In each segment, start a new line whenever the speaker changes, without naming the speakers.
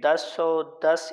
1010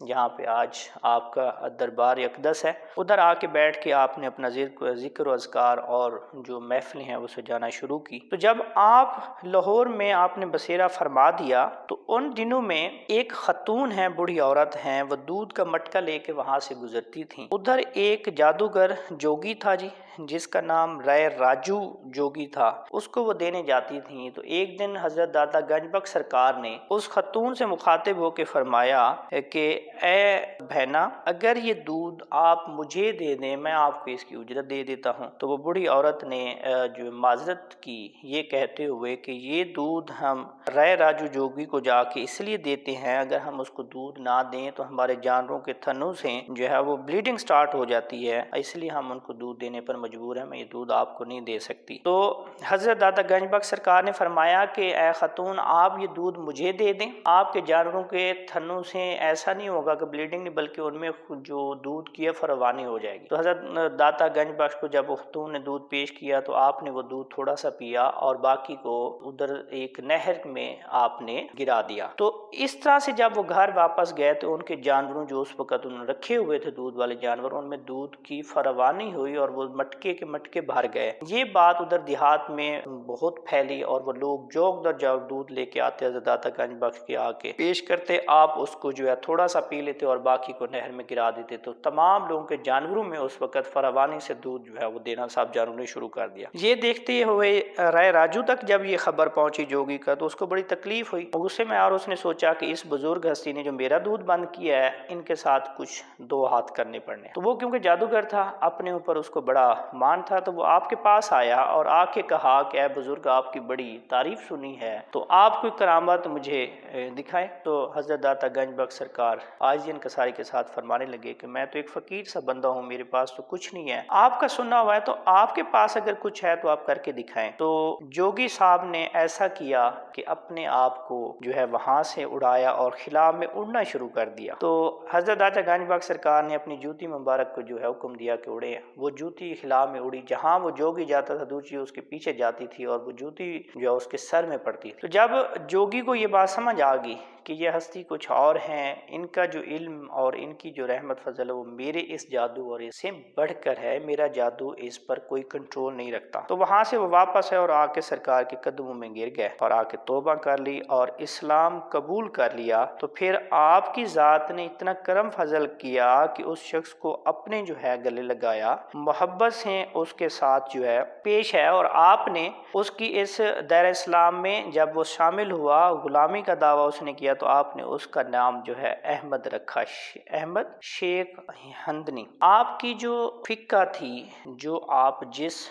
جہاں پہ آج آپ کا دربار اقدس ہے، ادھر آ کے بیٹھ کے آپ نے اپنا ذکر و اذکار اور جو محفلیں ہیں وہ سجانا شروع کی۔ تو جب آپ لاہور میں آپ نے بسیرا فرما دیا تو ان دنوں میں ایک خاتون ہے، بوڑھی عورت ہیں، وہ دودھ کا مٹکا لے کے وہاں سے گزرتی تھیں۔ ادھر ایک جادوگر جوگی تھا جی، جس کا نام رائے راجو جوگی تھا، اس کو وہ دینے جاتی تھیں۔ تو ایک دن حضرت داتا گنج بخش سرکار نے اس خاتون سے مخاطب ہو کے فرمایا کہ اے بہنا، اگر یہ دودھ آپ مجھے دے دیں میں آپ کو اس کی اجرت دے دیتا ہوں۔ تو وہ بوڑھی عورت نے جو معذرت کی یہ کہتے ہوئے کہ یہ دودھ ہم رائے راجو جوگی کو جا کے اس لیے دیتے ہیں، اگر ہم اس کو دودھ نہ دیں تو ہمارے جانوروں کے تھنوں سے جو ہے وہ بلیڈنگ سٹارٹ ہو جاتی ہے، اس لیے ہم ان کو دودھ دینے پر مجبور ہیں، میں یہ دودھ آپ کو نہیں دے سکتی۔ تو حضرت داتا گنج بخش سرکار نے فرمایا کہ اے خاتون، آپ یہ دودھ مجھے دے دیں، آپ کے جانوروں کے تھنوں سے ایسا نہیں ہوگا کہ بلیڈنگ نہیں، بلکہ ان میں جو دودھ کی ہے فروانی ہو جائے گی۔ تو حضرت داتا گنج بخش کو جب خاتون نے دودھ پیش کیا تو آپ نے وہ دودھ تھوڑا سا پیا اور باقی کو ادھر ایک نہر میں آپ نے گرا دیا۔ تو اس طرح سے جب وہ گھر واپس گئے تو ان کے جانوروں جو اس وقت انہوں نے رکھے ہوئے تھے دودھ والے جانور، ان میں دودھ کی فروانی ہوئی اور وہ مٹکے کے مٹکے بھر گئے۔ یہ بات ادھر دیہات میں بہت پھیلی اور وہ لوگ جوگ در جوگ دودھ لے کے آتے، حضرت داتا گنج بخش کے آ کے پیش کرتے، آپ اس کو جو ہے تھوڑا سا پی لیتے اور باقی کو نہر میں گرا دیتے۔ تو تمام لوگوں کے جانوروں میں اس وقت فروانی سے دودھ جو ہے وہ دینا صاحب جانوروں نے شروع کر دیا۔ یہ دیکھتے ہوئے رائے راجو تک جب یہ خبر پہنچی جوگی کا تو اس کو بڑی تکلیف ہوئی، غصے میں، اور اس نے سوچا کہ اس بزرگ ہستی نے جو میرا دودھ بند کیا ہے ان کے ساتھ کچھ دو ہاتھ کرنے پڑنے۔ تو وہ کیونکہ جادوگر تھا، اپنے اوپر اس کو بڑا مان تھا، تو وہ آپ کے پاس آیا اور آ کے کہا کہ اے بزرگ، آپ کی بڑی تعریف سنی ہے تو آپ کوئی کرامت مجھے دکھائیں۔ تو حضرت داتا گنج بخش سرکار عاجزی انکساری کے ساتھ فرمانے لگے کہ میں تو ایک فقیر سا بندہ ہوں، میرے پاس تو کچھ نہیں ہے، آپ کا سننا ہوا ہے تو آپ کے پاس اگر کچھ ہے تو آپ کر کے دکھائیں۔ تو جوگی صاحب نے ایسا کیا کہ اپنے آپ کو جو ہے وہاں سے اڑایا اور خلا میں اڑنا شروع کر دیا۔ تو حضرت داتا گنج بخش سرکار نے اپنی جوتی مبارک کو جو ہے حکم دیا کہ اڑے۔ وہ جوتی خلا میں اڑی، جہاں وہ جوگی جاتا تھا دوسری اس کے پیچھے جاتی تھی اور وہ جوتی جو ہے اس کے سر میں پڑتی تھی۔ تو جب جوگی کو یہ بات سمجھ آ گئی کہ یہ ہستی کچھ اور ہیں، ان کا جو علم اور ان کی جو رحمت فضل ہے وہ میرے اس جادو اور اس سے بڑھ کر ہے، میرا جادو اس پر کوئی کنٹرول نہیں رکھتا، تو وہاں سے وہ واپس ہے اور آ کے سرکار کے قدموں میں گر گئے اور آ کے توبہ کر لی اور اسلام قبول کر لیا۔ تو پھر آپ کی ذات نے اتنا کرم فضل کیا کہ اس شخص کو اپنے جو ہے گلے لگایا، محبت سے اس کے ساتھ جو ہے پیش ہے، اور آپ نے اس کی اس دائرہ اسلام میں جب وہ شامل ہوا، غلامی کا دعویٰ اس نے کیا، تو آپ نے اس کا نام جو ہے احمد رکھا، احمد شیخ ہندنی۔ آپ کی جو فقہ تھی، جو آپ جس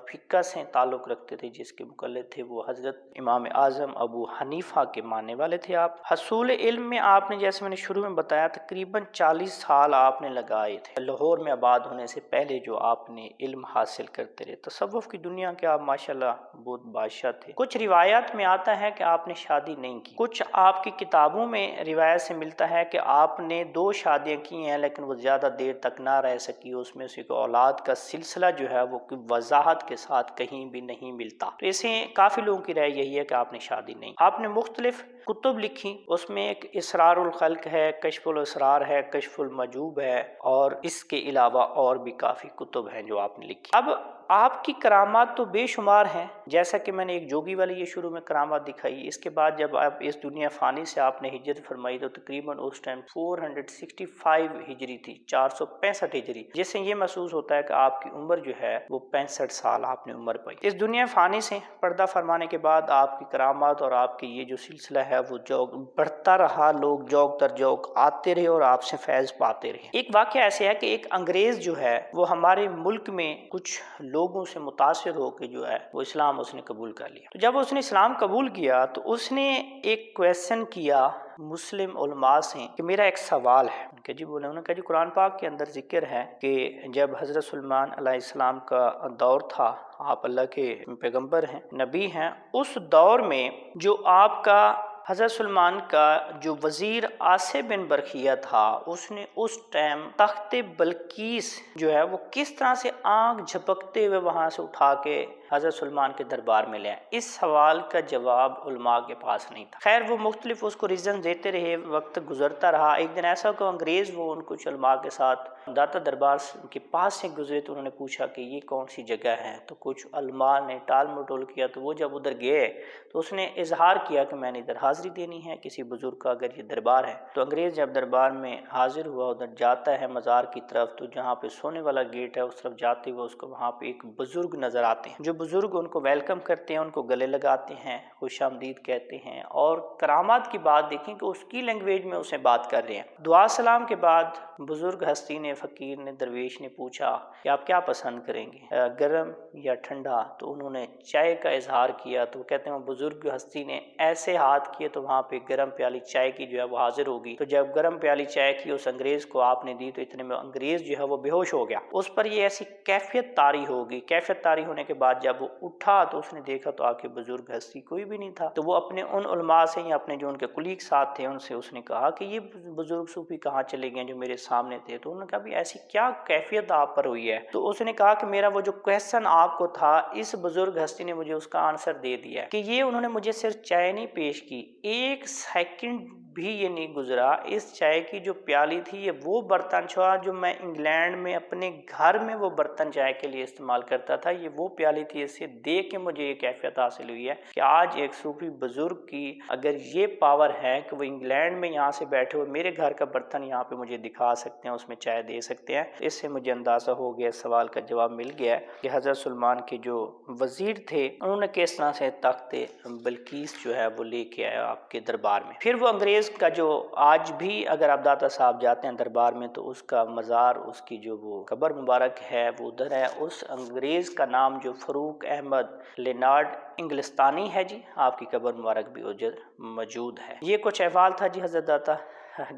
فقہ سے تعلق رکھتے تھے، جس کے مقلد تھے، وہ حضرت امام اعظم ابو حنیفہ کے ماننے والے تھے آپ۔ حصول علم میں آپ نے، جیسے میں نے شروع میں بتایا، تقریباً 40 سال آپ نے لگائے تھے لاہور میں آباد ہونے سے پہلے، جو آپ نے علم حاصل کرتے رہے۔ تصوف کی دنیا کے آپ ماشاءاللہ بہت بادشاہ تھے۔ کچھ روایات میں آتا ہے کہ آپ نے شادی نہیں کی، کچھ آپ کی کتابوں میں روایت سے ملتا ہے کہ آپ نے 2 شادیاں کی ہیں لیکن وہ زیادہ دیر تک نہ رہ سکی، اس میں سے کوئی اولاد کا سلسلہ جو ہے وہ وضاحت کے ساتھ کہیں بھی نہیں ملتا۔ تو اسے کافی لوگوں کی رائے یہی ہے کہ آپ نے شادی نہیں۔ آپ نے مختلف کتب لکھی، اس میں ایک اسرار الخلق ہے، کشف الاسرار ہے، کشف المجوب ہے، اور اس کے علاوہ اور بھی کافی کتب ہیں جو آپ نے لکھی۔ اب آپ کی کرامات تو بے شمار ہیں، جیسا کہ میں نے ایک جوگی والی یہ شروع میں کرامات دکھائی۔ اس کے بعد جب آپ اس دنیا فانی سے آپ نے ہجرت فرمائی تو تقریباً اس ٹائم 465 ہجری تھی، 465 ہجری، جس سے یہ محسوس ہوتا ہے کہ آپ کی عمر جو ہے وہ 65 سال آپ نے عمر پائی۔ اس دنیا فانی سے پردہ فرمانے کے بعد آپ کی کرامات اور آپ کی یہ جو سلسلہ ہے وہ جوگ بڑھتا رہا، لوگ جوگ در جوگ آتے رہے اور آپ سے فیض پاتے رہے۔ ایک واقعہ ایسے ہے کہ ایک انگریز جو ہے وہ ہمارے ملک میں کچھ لوگوں سے متاثر ہو کے جو ہے وہ اسلام اس نے قبول کر لیا۔ تو جب اس نے اسلام قبول کیا تو اس نے ایک کویسچن کیا مسلم علماء سے کہ میرا ایک سوال ہے۔ کہ جی بولے، انہوں نے کہا جی قرآن پاک کے اندر ذکر ہے کہ جب حضرت سلیمان علیہ السلام کا دور تھا، آپ اللہ کے پیغمبر ہیں، نبی ہیں، اس دور میں جو آپ کا حضرت سلمان کا جو وزیر آصف بن برقیہ تھا، اس نے اس ٹائم تخت بلقیس جو ہے وہ کس طرح سے آنکھ جھپکتے ہوئے وہاں سے اٹھا کے حضرت سلمان کے دربار میں لے آئے، اس سوال کا جواب علماء کے پاس نہیں تھا۔ خیر وہ مختلف اس کو ریزن دیتے رہے، وقت گزرتا رہا۔ ایک دن ایسا کہ انگریز وہ ان کچھ علماء کے ساتھ داتا دربار کے پاس سے گزرے تو انہوں نے پوچھا کہ یہ کون سی جگہ ہے، تو کچھ علماء نے ٹال مٹول کیا، تو وہ جب ادھر گئے تو اس نے اظہار کیا کہ میں نے ادھر حاضری دینی ہے کسی بزرگ کا، اگر یہ دربار ہے۔ تو انگریز جب دربار میں حاضر ہوا، ادھر جاتا ہے مزار کی طرف، تو جہاں پہ سونے والا گیٹ ہے اس طرف جاتے ہوئے اس کو وہاں پہ ایک بزرگ نظر آتے ہیں، جو بزرگ ان کو ویلکم کرتے ہیں، ان کو گلے لگاتے ہیں، خوش آمدید کہتے ہیں، اور کرامات کی بات دیکھیں کہ اس کی لینگویج میں اسے بات کر رہے ہیں۔ دعا سلام کے بعد بزرگ ہستی نے، فقیر نے، درویش نے پوچھا کہ آپ کیا پسند کریں گے، گرم یا ٹھنڈا؟ تو انہوں نے چائے کا اظہار کیا، تو کہتے ہیں بزرگ ہستی نے ایسے ہاتھ کیے تو وہاں پہ گرم پیالی چائے کی جو ہے وہ حاضر ہوگی۔ تو جب گرم پیالی چائے کی اس انگریز کو آپ نے دی تو اتنے میں انگریز جو ہے وہ بے ہوش ہو گیا، اس پر یہ ایسی کیفیت طاری ہوگی۔ کیفیت طاری ہونے کے بعد جب وہ اٹھا تو اس نے دیکھا تو آکے بزرگ ہستی کوئی بھی نہیں تھا۔ تو وہ اپنے ان علماء سے یا اپنے جو ان کے کلیگ ساتھ تھے ان سے اس نے کہا کہ یہ بزرگ صوفی کہاں چلے گئے جو میرے سامنے تھے؟ تو انہوں نے کہا بھی ایسی کیا کیفیت آپ پر ہوئی ہے؟ تو اس نے کہا کہ میرا وہ جو کویسچن آپ کو تھا، اس بزرگ ہستی نے مجھے اس کا آنسر دے دیا ہے کہ یہ انہوں نے مجھے صرف چائے نہیں پیش کی، ایک سیکنڈ بھی یہ نہیں گزرا، اس چائے کی جو پیالی تھی یہ وہ برتن چھوا جو میں انگلینڈ میں اپنے گھر میں وہ برتن چائے کے لیے استعمال کرتا تھا، یہ وہ پیالی تھی۔ اسے دیکھ کے مجھے یہ کیفیت حاصل ہوئی ہے کہ آج ایک صوفی بزرگ کی اگر یہ پاور ہے کہ وہ انگلینڈ میں یہاں سے بیٹھے ہوئے میرے گھر کا برتن یہاں پہ مجھے دکھا سکتے ہیں، اس میں چائے دے سکتے ہیں، اس سے مجھے اندازہ ہو گیا، سوال کا جواب مل گیا کہ حضرت سلمان کے جو وزیر تھے انہوں نے کس طرح سے تخت بلقیس جو ہے وہ لے کے آیا آپ کے دربار میں۔ پھر وہ انگریز کا جو آج بھی اگر آپ داتا صاحب جاتے ہیں دربار میں تو اس کا مزار، اس کی جو وہ قبر مبارک ہے وہ ادھر ہے۔ اس انگریز کا نام جو فاروق احمد لینارڈ انگلستانی ہے جی، آپ کی قبر مبارک بھی ادھر موجود ہے۔ یہ کچھ احوال تھا جی حضرت داتا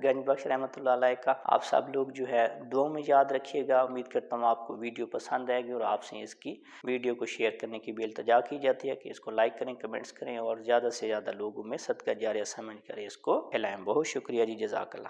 گنج بخش رحمۃ اللہ علیہ کا۔ آپ سب لوگ جو ہے دعاؤں میں یاد رکھیے گا۔ امید کرتا ہوں آپ کو ویڈیو پسند آئے گی، اور آپ سے اس کی ویڈیو کو شیئر کرنے کی بھی التجا کی جاتی ہے کہ اس کو لائک کریں، کمنٹس کریں، اور زیادہ سے زیادہ لوگوں میں صدقہ جاریہ سمجھ کر اس کو پھیلائیں۔ بہت شکریہ جی، جزاک اللہ۔